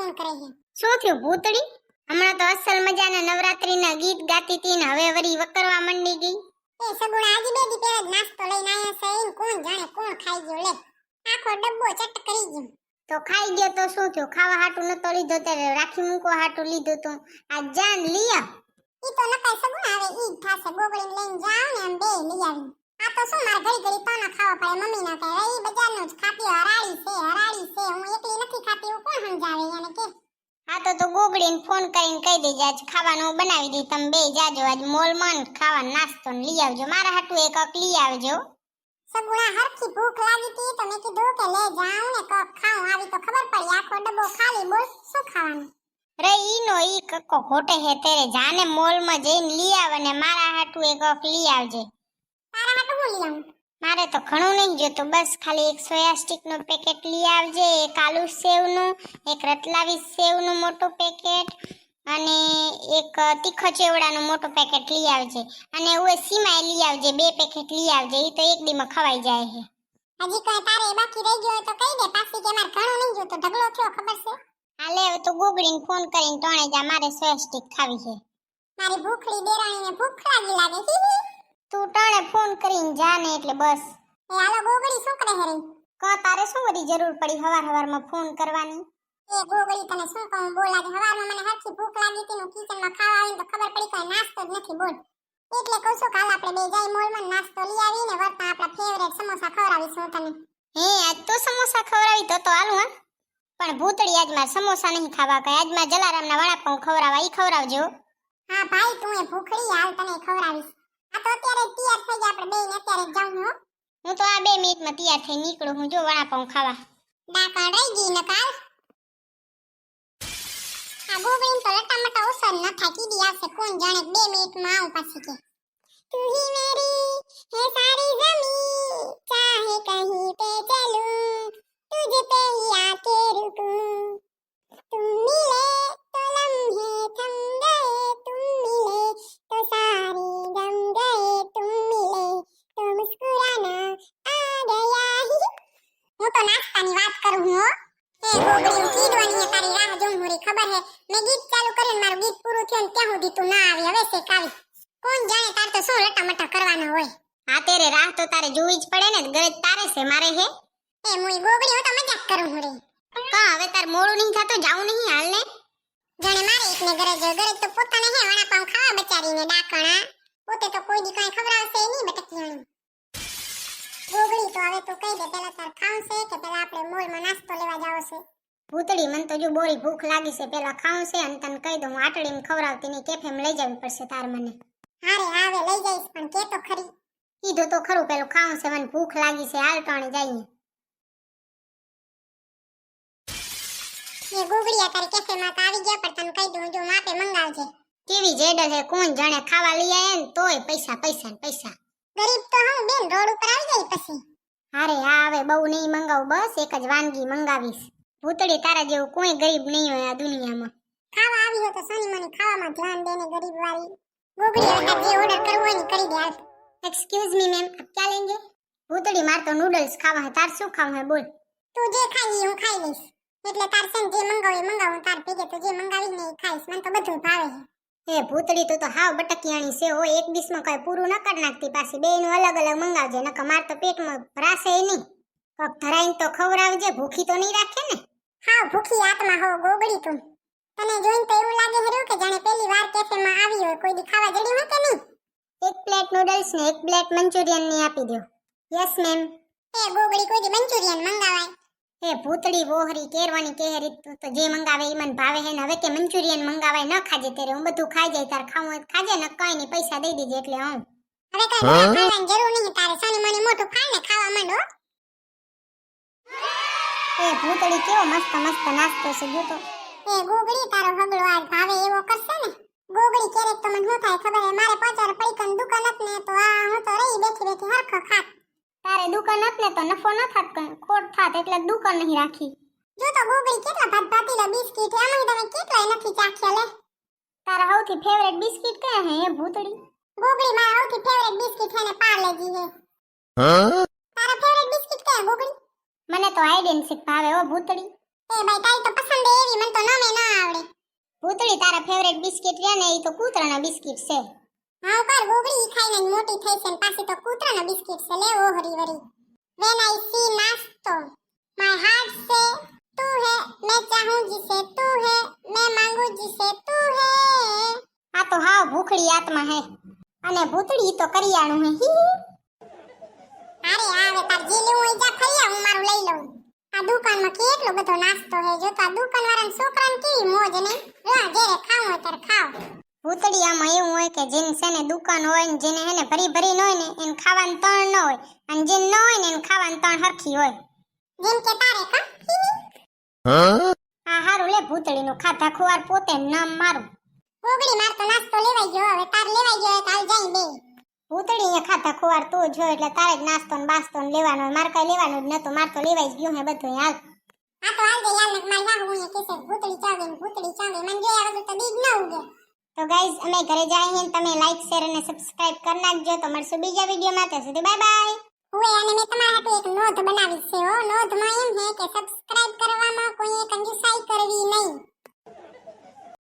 Phone કરે છે. શું થયું ભૂતડી? હમણાં તો અસલ મજાના નવરાત્રીના ગીત ગાતી હતી ને હવે વરી વકરવા મંડી ગઈ. એ સગુણા આજી બેદી પેલા જ નાસ્તો લઈને આયા છે ઈન કોણ જાણે કોણ ખાઈ ગયો લે. આખો ડબ્બો ચટ કરી ગયો. તો ખાઈ ગયો તો શું થયું? ખાવા હાટું નતો લીધો ત્યારે રાખી મૂકવા હાટું લીધું તું. આ જાન લીયા ઈ તો નકાય સગુણા હવે ઈ જ થાશે. ગોગળીને લઈને જાવ ને આમ બે લઈ આવી. આ તો શું મારે ઘડી ઘડી તો ના ખાવા પડે. મમ્મી ના કહે ઈ બજારનો જ ખાતી હરાળી છે હું એકલી નથી ખાતી એવું કોણ સમજાવે એને કે. હા તો ગોગડીને ફોન કરીને કહી દેજે આજ ખાવાનું બનાવી દઈ, તમે બે જાજો આજ મોલમાં ખાવાનો નાસ્તો ને લઈ આવજો. મારા હાટું એક અક લઈ આવજો. સગુણા હરખી ભૂખ લાગી હતી તો મેં કીધું કે લે જાઉં ને કપ ખાઉં. આવી તો ખબર પડી આખો ડબ્બો ખાલી. બોલ શું ખાવાનું? રે ઈનો ઈ કક્કો ખોટે હે તેરે જાને મોલમાં જઈને લઈ આવે ને મારા હાટું એક અક લઈ આવજે. તારા હાટું હું લઈ આવું? મારે તો ઘણું નહીં જોતું, બસ ખાલી એક સોયા સ્ટિકનું પેકેટ લઈ આવજે, એક આલુ સેવનું, એક રતલાવી સેવનું મોટું પેકેટ અને એક તીખો ચેવડાનું મોટું પેકેટ લઈ આવજે. અને ઓય સીમાય લઈ આવજે, 2 પેકેટ લઈ આવજે. ઈ તો એક દીમાં ખવાઈ જાય છે. હજી કઈ તારે બાકી રહી ગયો તો કહી દે પાછી કે મારે ઘણું નહીં જોતું. ઢગલો થયો ખબર છે? હાલે હવે તો ગોગડીને ફોન કરીને ટોણે જા, મારે સોયા સ્ટિક ખાવી છે. મારી ભૂખડી દેરાણીને ભૂખ લાગી લાગે. તું ટોણે ફોન કરીને જા ને એટલે બસ. એ હાલો ગોગડી શું કરે હરી? તારે શું બધી જરૂર પડી હવારમાં ફોન કરવાની? એ ગોગડી તને શું કહું બોલ, આજે હવારમાં મને હરખી ભૂખ લાગી હતી ને કિચનમાં ખાવા આવીને તો ખબર પડી કે નાસ્તો જ નથી. બોલ એટલે કહું છું કાલ આપણે બે જાય મોલમાં નાસ્તો લઈ આવીને વર્તા આપણા ફેવરેટ સમોસા ખવડાવીશું તને. હે આજ તો સમોસા ખવડાવી તો હાલું. હા પણ ભૂતળી આજ માર સમોસા નહીં ખાવા કઈ, આજ માર જલારામના વડાપાઉં ખવડાવવા, ઈ ખવડાવજો. હા ભાઈ તું એ ભૂખડી હાલ તને ખવડાવીશ. આ તો અત્યારે તૈયાર થઈ ગયા, આપણે બેને અત્યારે જ જાઉં. હું તો આ 2 મિનિટમાં તૈયાર થઈ નીકળું હું જો વડાપાઉં ખાવા. ડાકણ રહી ગઈ ને કાલ. આ ગોગડીને તો લટા મટા ઓસર ન થાય, કીધી આવશે કોણ જાણે 2 મિનિટમાં આવું પાછી કે તું ही मेरी है सारी ज़मीं चाहे कहीं पे चलूं तुझ पे ही आके रुकूं तुम मिले तो लम्हे थम गए तुम मिले तो सारे गम गए तुम मिले तो मुस्कुराना आ गया હું તો નાસ્તાની વાત કરું હું. એ ગોગડીઓ કીધવાની તારી રાહ જોઉં હું રે. ખબર હે મેં ગીત ચાલુ કર્યું મારું ગીત પૂરું થયું ત્યાં સુધી તું ના આવી. હવે શેક આવી. કોણ જાણે તાર તો શું લટા મટા કરવાનો હોય. હા તેરે રાહ તો તારે જોવી જ પડે ને, ગરજ તારે છે મારે હે. એ મુઈ ગોગડી હું તો મજાક કરું હું રે. કા હવે તાર મોડું નહીં થતું, જાવું નહીં હાલ ને. જાણે મારે એકને ગરજ તો પોતાને હે વડાપાઉં ખાવા બચારીને ડાકણા. પોતે તો કોઈ દી કાંઈ ખવડાવશે નહીં બટકીયાણું. ગોગડી તો હવે તું કહી દે પેલા તાર ખાવું છે કે પેલા આપણે મોલમાં નાસ્તો લેવા જાવો છે? ભૂતળી મને તો જો બોરી ભૂખ લાગી છે, પેલા ખાવું છે અને તને કહી દઉં હું આટડીને ખવડાવતી નહીં, કેફેમાં લઈ જવી પડશે તાર મને. હારે આવે લઈ જઈશ પણ કે તો ખરી. કીધું તો ખરું પેલું ખાવું છે, મને ભૂખ લાગી છે, હાલ ટાણે જઈએ. એ ગોગડી તારી કેફેમાં તો આવી ગયા પણ તને કહી દઉં જો માપે મંગાવજે. કેવી જેડલ હે, કોણ જાણે ખાવા લઈ આયા ને તોય પૈસા પૈસા ને પૈસા. ગરીબ તો હું બેન રોડ ઉપર આવી જાય પછી. હારે હા હવે બહુ નહીં મંગાવું, બસ એક જ વાનગી મંગાવીશ. ભૂતળી તારા જેવું કોઈ ગરીબ નહીં હોય આ દુનિયામાં. ખાવા આવી હોય તો સની મને ખાવામાં ધ્યાન દેને ગરીબ વાળી. ગોગડી હવે તાર જે ઓર્ડર કરવો હોય ને કરી દે હાલ. एक्सक्यूज मी मैम आप क्या लेंगे? भूतड़ी मार तो नूडल्स खावा है, तार શું ખાવું है બોલ? તું જે ખાઈ હું ખાઈ લઈશ. એટલે તાર સેન જે મંગાવું તાર ભેગે તો જે મંગાવી ને એ ખાઈશ. મને તો બધું ભાવે છે. એ ભૂતડી તું તો હાવ બટકિયાણી છે હો, એક ડીશમાં કઈ પૂરું ન કર નાખતી, પાછી બેયનું અલગ અલગ મંગાવજે, નકર માર તો પેટમાં ભરાશે નહીં. કપ ધરાઈને તો ખવડાવજે, ભૂખી તો નહીં રાખે ને. હાવ ભૂખી આત્મા હો ગોગડી તું. તને જોઈને તો એવું લાગે હર્યું કે જાણે પહેલી વાર કેફેમાં આવી હોય, કોઈ દી ખાવા જડી હોય કે નહીં. એક પ્લેટ નૂડલ્સ ને એક પ્લેટ મંચુરિયન ની આપી દો. Yes ma'am. એ ગોગડી કોઈ દી મંચુરિયન મંગાવાય? એ ભૂતડી વોહરી કેરવાની કેહરી, તું તો જે મંગાવે ઈ મને ભાવે હે ને. હવે કે મંચુરિયન મંગાવાય, ન ખાજે તેરે, હું બધું ખાઈ જાય, તાર ખાવું હોય ખાજે ને કઈ નહીં, પૈસા દઈ દેજે એટલે હું. હવે કઈ ખાવાની જરૂર નહીં તારે, સોની મને મોટું ખાય ને ખાવા માંડો. એ ભૂતડી કેવો મસ્ત મસ્ત નાસ્તો છે જો તો. એ ગોગડી તારો હગલો આજ ભાવે એવો કરશે ને. ગોગડી ક્યારેક તો મને શું થાય ખબર હે, મારે 5 પૈકન દુકાન હતી ને તો આ હું તો રહી બેઠી બેઠી હરખો ખાત. તારે દુકાન હતી ને તો નફો ન થાત, કઈ ખોટ થાત, એટલે દુકાન નહીં રાખી. જો તો ગોગડી કેટલા ભાત ભાતીલા બિસ્કિટ એમાં તમે કેટલાય નથી ચાખ્યા લે. તારા સૌથી ફેવરેટ બિસ્કિટ કયા હે એ ભૂતડી? ગોગડી મારા સૌથી ફેવરેટ બિસ્કિટ હે ને પાર્લેજી હે. તારા ફેવરેટ બિસ્કિટ કયા ગોગડી? મને તો હાઇડ એન્ડ સીક ભાવે ઓ ભૂતડી. એ ભાઈ તારી તો પસંદ એવી, મને તો ન ભૂતળી તારા ફેવરેટ બિસ્કિટ રહ્યા ને એ તો કૂતરાના બિસ્કિટ છે. હા કર ગોગડી ઈ ખાઈને જ મોટી થઈ છે ને પાછી તો કૂતરાના બિસ્કિટ છે લે ઓ હરી વરી When I see नाश्तो my heart say तू है मैं चाहूं जिसे तू है मैं मांगू जिसे तू है આ તો હાવ ભૂખડી આત્મા હે અને ભૂતળી તો કરિયાણું હે હી. અરે આવે તાર જે લેવું હોય જા ખાઈ આ હું મારું લઈ લઉં આ દુકાનમાં કેટલો બધો નાસ્તો હે જો તો આ દુકાનવાળાના છોકરાને કેવી મોજ ને લા જેરે ખાવું હોય તાર ખાવ ભૂતળી આમાં એવું હોય કે જેને છે ને દુકાન હોય ને જેને હેને ભરી ભરી ન હોય ને એને ખાવાનું તણ ન હોય અને જેને ન હોય ને એને ખાવાનું તણ હરખી હોય. જેમ કે તારે કા આ હારું લે ભૂતળીનું ખાધા ખુવાર પોતે નામ મારું. ગોગડી માર તો નાસ્તો લેવાઈ ગયો હવે તાર લેવાઈ ગયો તો હાલ જાય બે ભૂતળી ને ખાધા ખુવાર તું જો એટલે તારે જ નાસ્તો ને બાસ્તો ને લેવાનો હોય મારે કઈ લેવાનું જ નતું મારે તો લેવાઈ જ ગયું હે બધું હાલ. આ તો હાલ જાય યાર ને મારી હાહુ ને કેસે ભૂતળી ચાવે મને જોયા વગર તો બીજ ન ઉગે. તો ગાઈઝ અમે ઘરે જાય હે તમે લાઈક શેર અને સબસ્ક્રાઇબ કરી નાખજો તો મળશું બીજા વિડીયોમાં ત્યાં સુધી બાય બાય. હવે અને મેં તમારા હાટુ એક નોંધ બનાવી છે હો નોંધમાં એમ છે કે સબસ્ક્રાઇબ કરવામાં કોઈ કંજુસાઈ કરવી નહીં.